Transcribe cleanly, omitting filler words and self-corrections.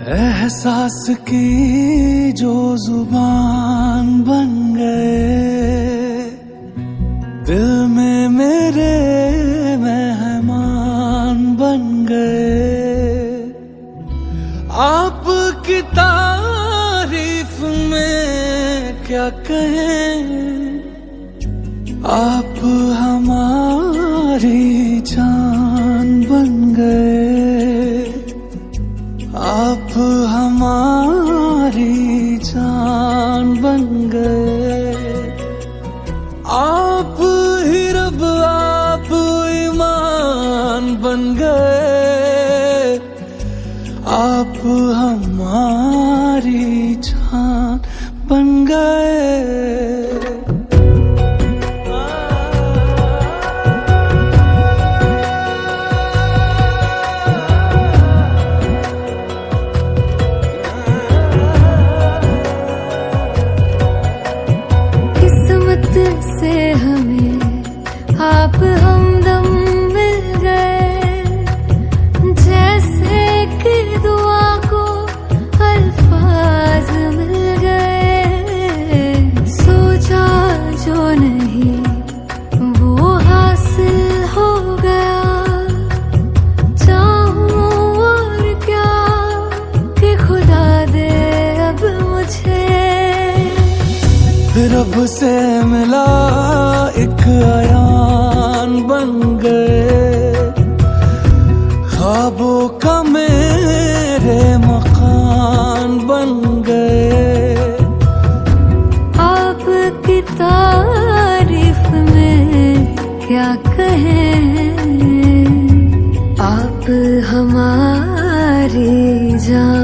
एहसास की जो जुबान बन गए, दिल में मेरे मेहमान बन गए। आपकी तारीफ में क्या कहें, आप हमारी जान बन गए, आप हमारी जान बन गए। आप ही रब, आप ईमान बन गए, आप हमारी जान बन गए। से हमें आप हमदम मिल गए, जैसे कि दुआ को अल्फाज मिल गए। सोचा जो नहीं वो हासिल हो गया, चाहूं और क्या कि खुदा दे अब मुझे। रब से मिला एक आयान बन गए, ख्वाबों का मेरे मकान बन गए। आपकी तारीफ में क्या कहें, आप हमारी जान